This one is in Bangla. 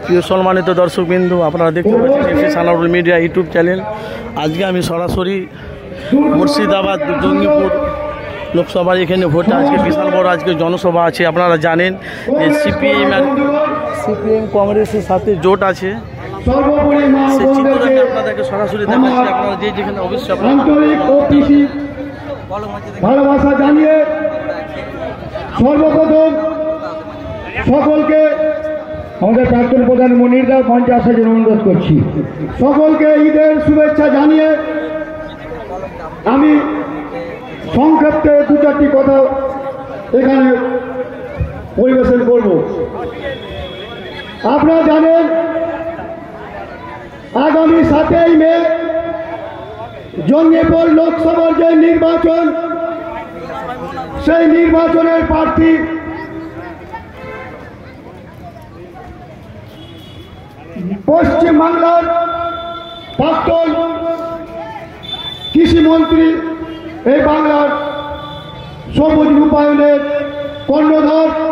প্রিয় সম্মানিত দর্শকবৃন্দ, আপনারা দেখতে পাচ্ছেন সানাউল মিডিয়া ইউটিউব চ্যানেল। আজকে আমি সরাসরি মুর্শিদাবাদ জঙ্গিপুর লোকসভার এখানে ভোটে আজকে বিশাল বড় আজকে জনসভা আছে। আপনারা জানেন যে সিপিএম কংগ্রেসের সাথে জোট আছে। সে চিত্র আমি আপনাদেরকে সরাসরি দেখাচ্ছি। আপনারা যেখানে অবশ্যই ভালোবাসা জানিয়ে সর্বপ্রথম সকলকে আমাদের প্রাক্তন প্রধান মনিরদা মঞ্চে আসার জন্য অনুরোধ করছি। সকলকে ঈদের শুভেচ্ছা জানিয়ে আমি সংক্ষেপে দু চারটি কথা এখানে পরিবেশন করব। আপনারা জানেন আগামী 7ই মে জঙ্গিপুর লোকসভার যে নির্বাচন, সেই নির্বাচনের প্রার্থী পশ্চিমবাংলার প্রাক্তন কৃষিমন্ত্রী, এই বাংলার সবুজ রূপায়ণের কর্ণধার